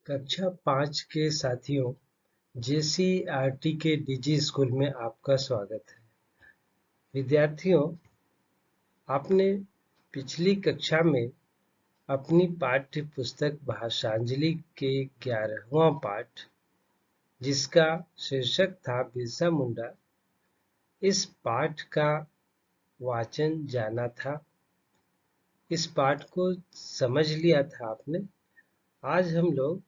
कक्षा 5 के साथियों, JCERT के डिजी स्कूल में आपका स्वागत है। विद्यार्थियों, आपने पिछली कक्षा में अपनी पाठ्य पुस्तक भाषांजलि के 11वां पाठ, जिसका शीर्षक था बिरसा मुंडा, इस पाठ का वाचन जाना था। इस पाठ को समझ लिया था आपने। आज हम लोग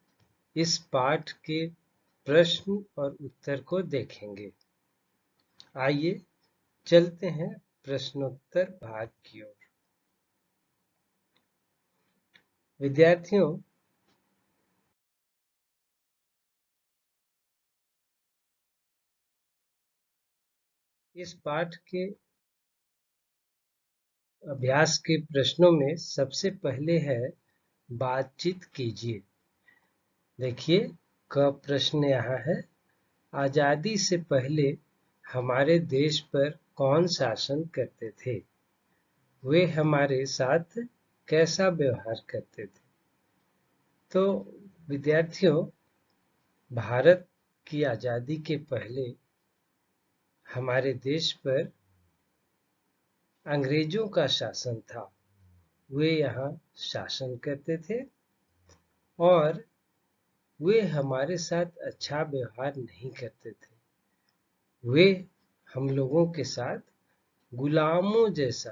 इस पाठ के प्रश्न और उत्तर को देखेंगे। आइए चलते हैं प्रश्नोत्तर भाग की ओर। विद्यार्थियों, इस पाठ के अभ्यास के प्रश्नों में सबसे पहले है बातचीत कीजिए। देखिए, क प्रश्न यहाँ है, आजादी से पहले हमारे देश पर कौन शासन करते थे? वे हमारे साथ कैसा व्यवहार करते थे? तो विद्यार्थियों, भारत की आजादी के पहले हमारे देश पर अंग्रेजों का शासन था। वे यहाँ शासन करते थे और वे हमारे साथ अच्छा व्यवहार नहीं करते थे। वे हम लोगों के साथ गुलामों जैसा,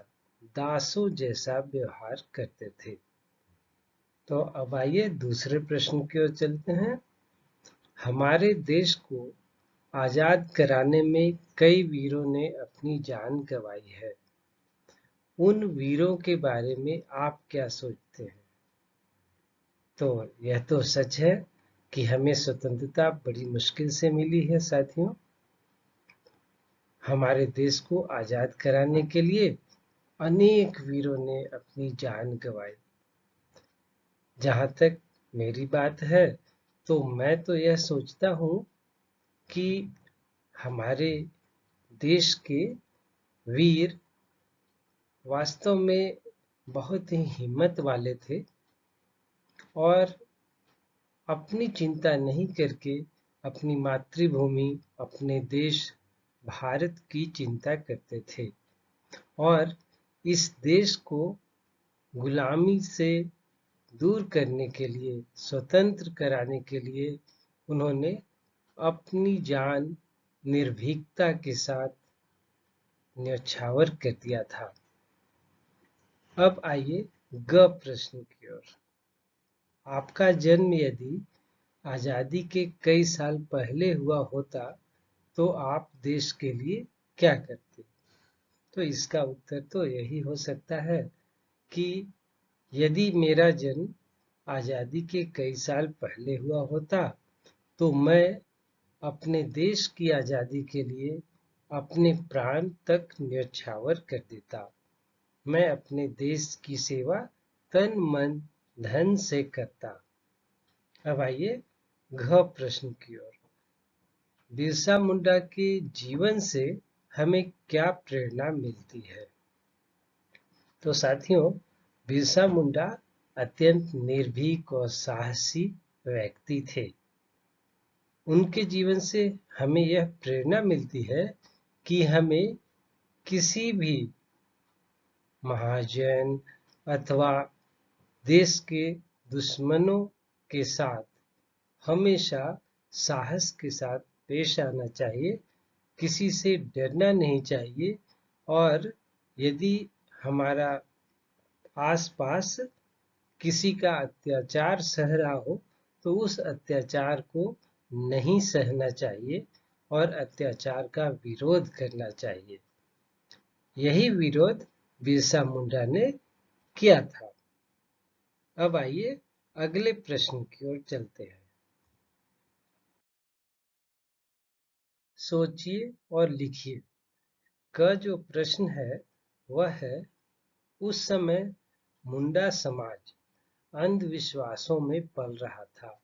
दासों जैसा व्यवहार करते थे। तो अब आइए दूसरे प्रश्न की ओर चलते हैं। हमारे देश को आजाद कराने में कई वीरों ने अपनी जान गंवाई है। उन वीरों के बारे में आप क्या सोचते हैं? तो यह तो सच है कि हमें स्वतंत्रता बड़ी मुश्किल से मिली है साथियों। हमारे देश को आजाद कराने के लिए अनेक वीरों ने अपनी जान गंवाई। जहां तक मेरी बात है, तो मैं तो यह सोचता हूं कि हमारे देश के वीर वास्तव में बहुत ही हिम्मत वाले थे और अपनी चिंता नहीं करके अपनी मातृभूमि, अपने देश भारत की चिंता करते थे और इस देश को गुलामी से दूर करने के लिए, स्वतंत्र कराने के लिए उन्होंने अपनी जान निर्भीकता के साथ न्यौछावर कर दिया था। अब आइए ग प्रश्न की ओर। आपका जन्म यदि आजादी के कई साल पहले हुआ होता तो आप देश के लिए क्या करते? तो इसका उत्तर तो यही हो सकता है कि यदि मेरा जन्म आजादी के कई साल पहले हुआ होता तो मैं अपने देश की आजादी के लिए अपने प्राण तक न्यौछावर कर देता। मैं अपने देश की सेवा तन मन धन से करता। अब आइए घ प्रश्न की ओर। बिरसा मुंडा के जीवन से हमें क्या प्रेरणा मिलती है? तो साथियों, बिरसा मुंडा अत्यंत निर्भीक और साहसी व्यक्ति थे। उनके जीवन से हमें यह प्रेरणा मिलती है कि हमें किसी भी महाजन अथवा देश के दुश्मनों के साथ हमेशा साहस के साथ पेश आना चाहिए, किसी से डरना नहीं चाहिए और यदि हमारा आसपास किसी का अत्याचार सह रहा हो तो उस अत्याचार को नहीं सहना चाहिए और अत्याचार का विरोध करना चाहिए। यही विरोध बिरसा मुंडा ने किया था। अब आइए अगले प्रश्न की ओर चलते हैं। सोचिए और लिखिए। का जो प्रश्न है वह है, उस समय मुंडा समाज अंधविश्वासों में पल रहा था।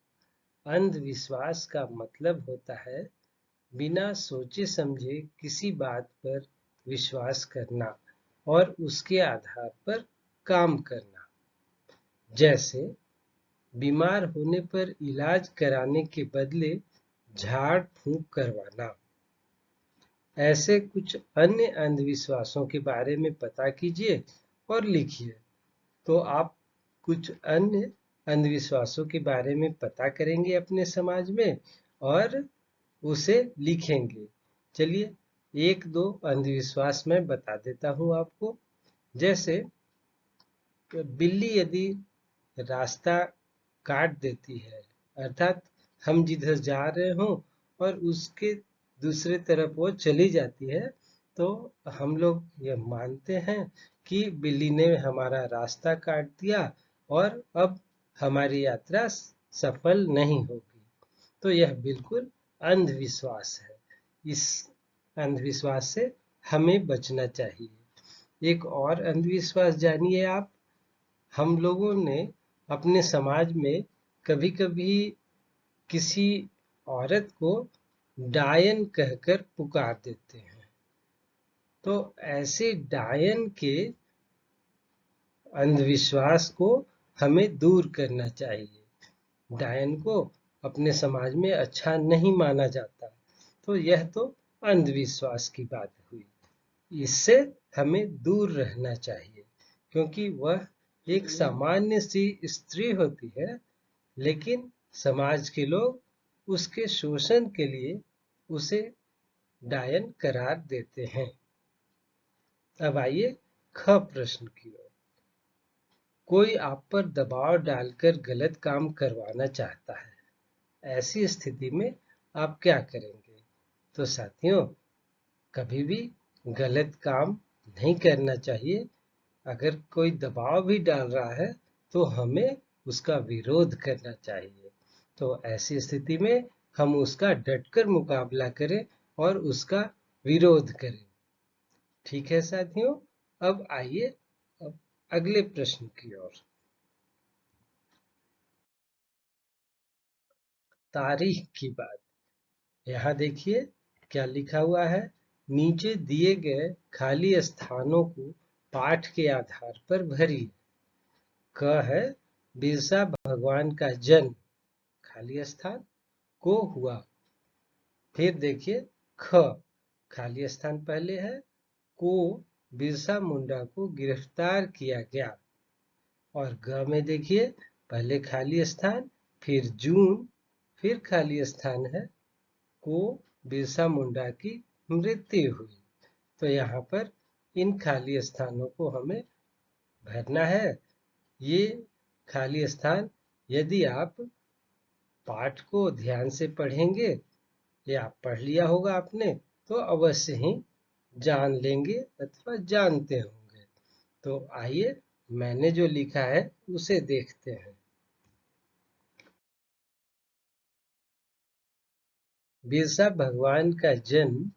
अंधविश्वास का मतलब होता है बिना सोचे समझे किसी बात पर विश्वास करना और उसके आधार पर काम करना। जैसे बीमार होने पर इलाज कराने के बदले झाड़ फूंक करवाना। ऐसे कुछ अन्य अंधविश्वासों के बारे में पता कीजिए और लिखिए। तो आप कुछ अन्य अंधविश्वासों के बारे में पता करेंगे अपने समाज में और उसे लिखेंगे। चलिए एक दो अंधविश्वास मैं बता देता हूं आपको। जैसे बिल्ली यदि रास्ता काट देती है, अर्थात हम जिधर जा रहे हों और उसके दूसरे तरफ वो चली जाती है, तो हम लोग ये मानते हैं कि बिल्ली ने हमारा रास्ता काट दिया और अब हमारी यात्रा सफल नहीं होगी। तो यह बिल्कुल अंधविश्वास है। इस अंधविश्वास से हमें बचना चाहिए। एक और अंधविश्वास जानिए आप। हम लोगों ने अपने समाज में कभी-कभी किसी औरत को डायन कहकर पुकार देते हैं। तो ऐसे डायन के अंधविश्वास को हमें दूर करना चाहिए। डायन को अपने समाज में अच्छा नहीं माना जाता। तो यह तो अंधविश्वास की बात हुई। इससे हमें दूर रहना चाहिए, क्योंकि वह एक सामान्य सी स्त्री होती है, लेकिन समाज के लोग उसके शोषण के लिए उसे डायन करार देते हैं। अब आइए ख प्रश्न की ओर। कोई आप पर दबाव डालकर गलत काम करवाना चाहता है। ऐसी स्थिति में आप क्या करेंगे? तो साथियों, कभी भी गलत काम नहीं करना चाहिए। अगर कोई दबाव भी डाल रहा है तो हमें उसका विरोध करना चाहिए। तो ऐसी स्थिति में हम उसका डटकर मुकाबला करें और उसका विरोध करें। ठीक है साथियों, अब आइए अब अगले प्रश्न की ओर। तारीख की बात। यहाँ देखिए क्या लिखा हुआ है। नीचे दिए गए खाली स्थानों को पाठ के आधार पर भरिए। क है बिरसा भगवान का जन्म, खाली स्थान, को हुआ। फिर देखिए ख, खाली स्थान पहले है, को बिरसा मुंडा को गिरफ्तार किया गया। और ग में देखिए पहले खाली स्थान, फिर जून, फिर खाली स्थान है, को बिरसा मुंडा की मृत्यु हुई। तो यहाँ पर इन खाली स्थानों को हमें भरना है। ये खाली स्थान यदि आप पाठ को ध्यान से पढ़ेंगे या पढ़ लिया होगा आपने, तो अवश्य ही जान लेंगे अथवा जानते होंगे। तो आइए मैंने जो लिखा है उसे देखते हैं। बिरसा भगवान का जन्म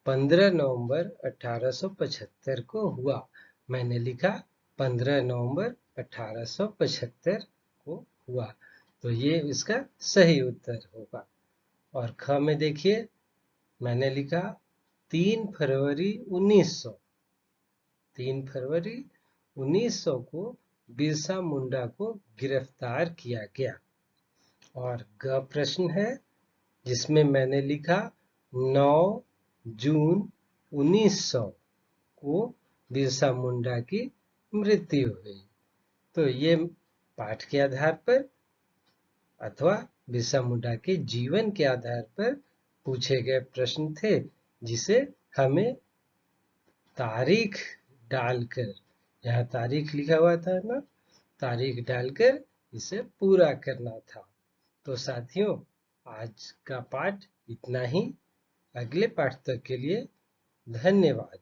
15 नवंबर 1875 को हुआ। मैंने लिखा 15 नवंबर 1875 को हुआ। तो ये इसका सही उत्तर होगा। और ख में देखिए मैंने लिखा 3 फरवरी 1900। 3 फरवरी 1900 को बिरसा मुंडा को गिरफ्तार किया गया। और ग प्रश्न है जिसमें मैंने लिखा 9 जून 1900 को बिरसा मुंडा की मृत्यु हुई। तो ये पाठ के आधार पर अथवा बिरसा मुंडा के जीवन के आधार पर पूछे गए प्रश्न थे, जिसे हमें तारीख डालकर, यहाँ तारीख लिखा हुआ था ना, तारीख डालकर इसे पूरा करना था। तो साथियों, आज का पाठ इतना ही। अगले पाठ तक के लिए धन्यवाद।